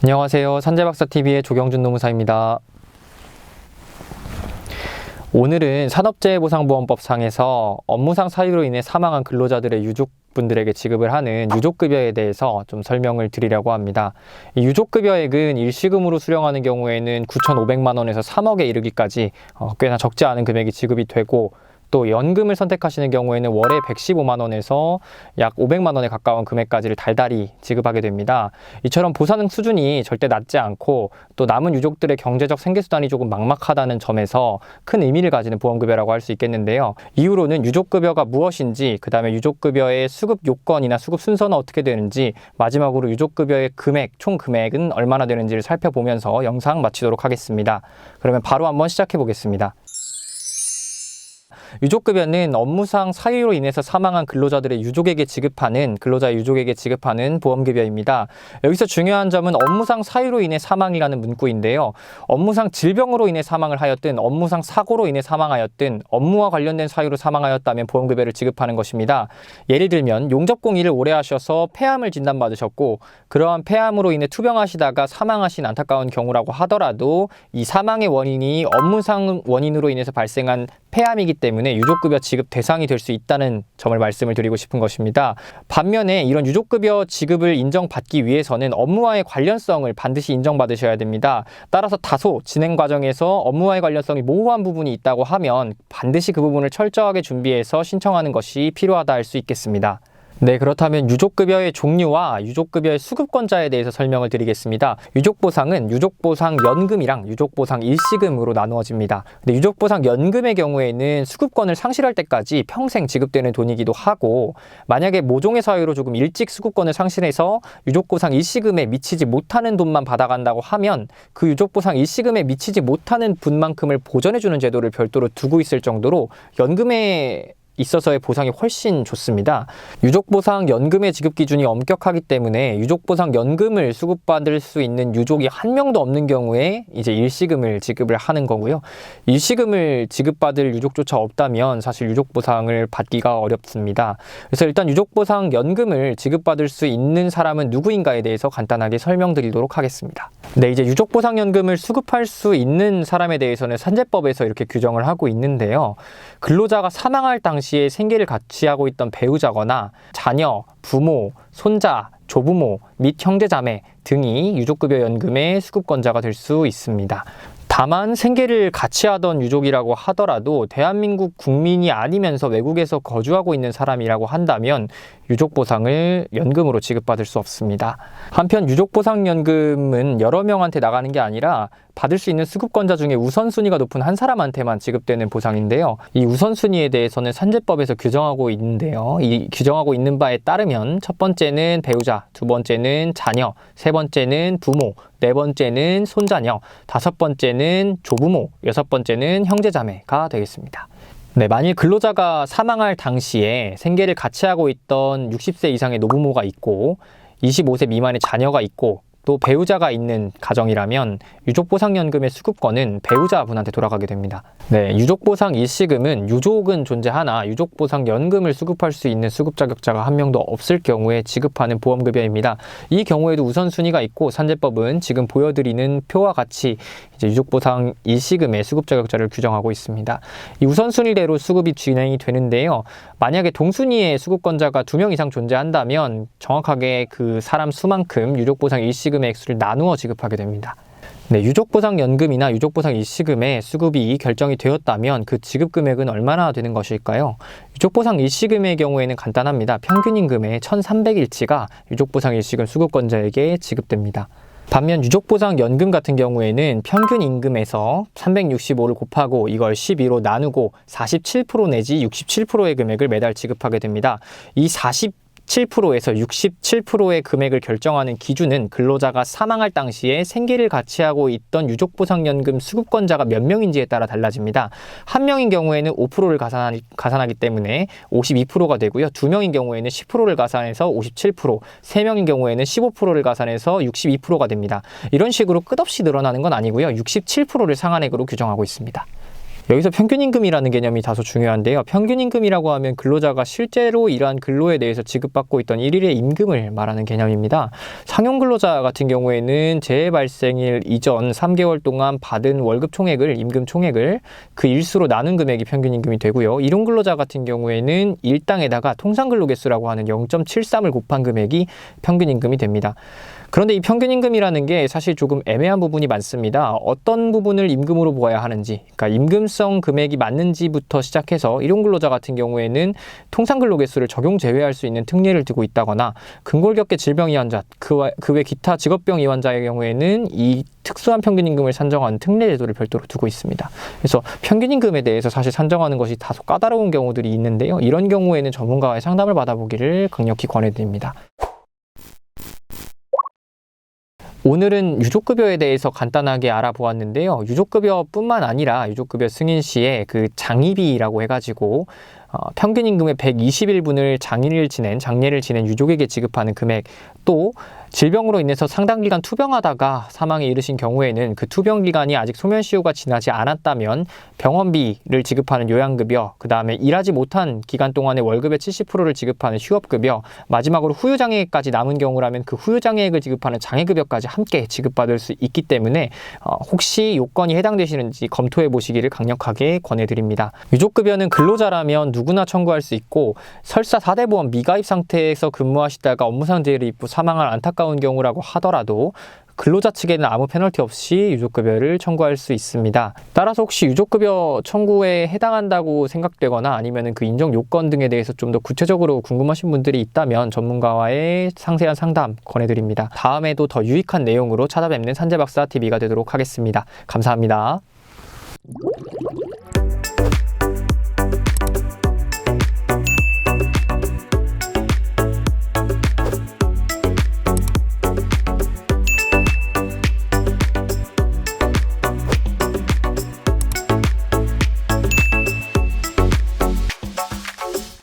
안녕하세요. 산재박사TV의 조경준 노무사입니다. 오늘은 산업재해보상보험법상에서 업무상 사유로 인해 사망한 근로자들의 유족분들에게 지급을 하는 유족급여에 대해서 좀 설명을 드리려고 합니다. 이 유족급여액은 일시금으로 수령하는 경우에는 9,500만 원에서 3억에 이르기까지 꽤나 적지 않은 금액이 지급이 되고, 또 연금을 선택하시는 경우에는 월에 115만 원에서 약 500만 원에 가까운 금액까지를 달달이 지급하게 됩니다. 이처럼 보상 수준이 절대 낮지 않고 또 남은 유족들의 경제적 생계수단이 조금 막막하다는 점에서 큰 의미를 가지는 보험급여라고 할 수 있겠는데요. 이후로는 유족급여가 무엇인지, 그 다음에 유족급여의 수급 요건이나 수급 순서는 어떻게 되는지, 마지막으로 유족급여의 금액, 총 금액은 얼마나 되는지를 살펴보면서 영상 마치도록 하겠습니다. 그러면 바로 한번 시작해 보겠습니다. 유족급여는 업무상 사유로 인해서 사망한 근로자들의 유족에게 지급하는, 근로자의 유족에게 지급하는 보험급여입니다. 여기서 중요한 점은 업무상 사유로 인해 사망이라는 문구인데요. 업무상 질병으로 인해 사망을 하였든, 업무상 사고로 인해 사망하였든, 업무와 관련된 사유로 사망하였다면 보험급여를 지급하는 것입니다. 예를 들면 용접공일을 오래 하셔서 폐암을 진단받으셨고, 그러한 폐암으로 인해 투병하시다가 사망하신 안타까운 경우라고 하더라도 이 사망의 원인이 업무상 원인으로 인해서 발생한 폐암이기 때문에 유족급여 지급 대상이 될 수 있다는 점을 말씀을 드리고 싶은 것입니다. 반면에 이런 유족급여 지급을 인정받기 위해서는 업무와의 관련성을 반드시 인정받으셔야 됩니다. 따라서 다소 진행 과정에서 업무와의 관련성이 모호한 부분이 있다고 하면 반드시 그 부분을 철저하게 준비해서 신청하는 것이 필요하다 할 수 있겠습니다. 네, 그렇다면 유족급여의 종류와 유족급여의 수급권자에 대해서 설명을 드리겠습니다. 유족보상은 유족보상연금이랑 유족보상일시금으로 나누어집니다. 근데 유족보상연금의 경우에는 수급권을 상실할 때까지 평생 지급되는 돈이기도 하고, 만약에 모종의 사유로 조금 일찍 수급권을 상실해서 유족보상일시금에 미치지 못하는 돈만 받아간다고 하면 그 유족보상일시금에 미치지 못하는 분만큼을 보전해주는 제도를 별도로 두고 있을 정도로 연금에 있어서의 보상이 훨씬 좋습니다. 유족보상연금의 지급 기준이 엄격하기 때문에 유족보상연금을 수급받을 수 있는 유족이 한 명도 없는 경우에 이제 일시금을 지급을 하는 거고요. 일시금을 지급받을 유족조차 없다면 사실 유족보상을 받기가 어렵습니다. 그래서 일단 유족보상연금을 지급받을 수 있는 사람은 누구인가에 대해서 간단하게 설명드리도록 하겠습니다. 네, 이제 유족보상연금을 수급할 수 있는 사람에 대해서는 산재법에서 이렇게 규정을 하고 있는데요. 근로자가 사망할 당시에 생계를 같이 하고 있던 배우자거나 자녀, 부모, 손자, 조부모 및 형제자매 등이 유족급여연금의 수급권자가 될 수 있습니다. 다만 생계를 같이 하던 유족이라고 하더라도 대한민국 국민이 아니면서 외국에서 거주하고 있는 사람이라고 한다면 유족보상을 연금으로 지급받을 수 없습니다. 한편 유족보상연금은 여러 명한테 나가는 게 아니라 받을 수 있는 수급권자 중에 우선순위가 높은 한 사람한테만 지급되는 보상인데요. 이 우선순위에 대해서는 산재법에서 규정하고 있는데요. 이 규정하고 있는 바에 따르면 첫 번째는 배우자, 두 번째는 자녀, 세 번째는 부모, 네 번째는 손자녀, 다섯 번째는 조부모, 여섯 번째는 형제자매가 되겠습니다. 네, 만일 근로자가 사망할 당시에 생계를 같이 하고 있던 60세 이상의 노부모가 있고 25세 미만의 자녀가 있고 또 배우자가 있는 가정이라면 유족보상연금의 수급권은 배우자분한테 돌아가게 됩니다. 네, 유족보상 일시금은 유족은 존재하나 유족보상연금을 수급할 수 있는 수급 자격자가 한 명도 없을 경우에 지급하는 보험급여입니다. 이 경우에도 우선순위가 있고 산재법은 지금 보여드리는 표와 같이 이제 유족보상 일시금의 수급 자격자를 규정하고 있습니다. 이 우선순위대로 수급이 진행이 되는데요. 만약에 동순위의 수급권자가 2명 이상 존재한다면 정확하게 그 사람 수만큼 유족보상 일시금의 액수를 나누어 지급하게 됩니다. 네, 유족보상연금이나 유족보상일시금의 수급이 결정이 되었다면 그 지급금액은 얼마나 되는 것일까요? 유족보상일시금의 경우에는 간단합니다. 평균임금의 1,300일치가 유족보상일시금 수급권자에게 지급됩니다. 반면 유족보상연금 같은 경우에는 평균 임금에서 365를 곱하고 이걸 12로 나누고 47% 내지 67%의 금액을 매달 지급하게 됩니다. 이 7%에서 67%의 금액을 결정하는 기준은 근로자가 사망할 당시에 생계를 같이 하고 있던 유족보상연금 수급권자가 몇 명인지에 따라 달라집니다. 한 명인 경우에는 5%를 가산하기 때문에 52%가 되고요. 2명인 경우에는 10%를 가산해서 57%, 3명인 경우에는 15%를 가산해서 62%가 됩니다. 이런 식으로 끝없이 늘어나는 건 아니고요. 67%를 상한액으로 규정하고 있습니다. 여기서 평균임금이라는 개념이 다소 중요한데요. 평균임금이라고 하면 근로자가 실제로 일한 근로에 대해서 지급받고 있던 일일의 임금을 말하는 개념입니다. 상용근로자 같은 경우에는 재해 발생일 이전 3개월 동안 받은 월급 총액을, 임금 총액을 그 일수로 나눈 금액이 평균임금이 되고요. 일용근로자 같은 경우에는 일당에다가 통상근로개수라고 하는 0.73을 곱한 금액이 평균임금이 됩니다. 그런데 이 평균임금이라는 게 사실 조금 애매한 부분이 많습니다. 어떤 부분을 임금으로 보아야 하는지, 그러니까 임금성 금액이 맞는지부터 시작해서 일용근로자 같은 경우에는 통상근로개수를 적용 제외할 수 있는 특례를 두고 있다거나 근골격계 질병이환자, 그 외 기타 직업병 이환자의 경우에는 이 특수한 평균임금을 산정하는 특례 제도를 별도로 두고 있습니다. 그래서 평균임금에 대해서 사실 산정하는 것이 다소 까다로운 경우들이 있는데요. 이런 경우에는 전문가와의 상담을 받아보기를 강력히 권해드립니다. 오늘은 유족급여에 대해서 간단하게 알아보았는데요. 유족급여뿐만 아니라 유족급여 승인 시에 그 장의비라고 해가지고 평균임금의 121분을 장례를 지낸 유족에게 지급하는 금액, 또 질병으로 인해서 상당 기간 투병하다가 사망에 이르신 경우에는 그 투병 기간이 아직 소멸시효가 지나지 않았다면 병원비를 지급하는 요양급여, 그 다음에 일하지 못한 기간 동안의 월급의 70%를 지급하는 휴업급여, 마지막으로 후유장애까지 남은 경우라면 그 후유장애액을 지급하는 장애급여까지 함께 지급받을 수 있기 때문에 혹시 요건이 해당되시는지 검토해 보시기를 강력하게 권해드립니다. 유족급여는 근로자라면 누구나 청구할 수 있고, 설사 4대 보험 미가입 상태에서 근무하시다가 업무상 재해를 입고 사망할 안타까운 경우라고 하더라도 근로자 측에는 아무 페널티 없이 유족급여를 청구할 수 있습니다. 따라서 혹시 유족급여 청구에 해당한다고 생각되거나 아니면 그 인정 요건 등에 대해서 좀 더 구체적으로 궁금하신 분들이 있다면 전문가와의 상세한 상담 권해드립니다. 다음에도 더 유익한 내용으로 찾아뵙는 산재박사TV가 되도록 하겠습니다. 감사합니다.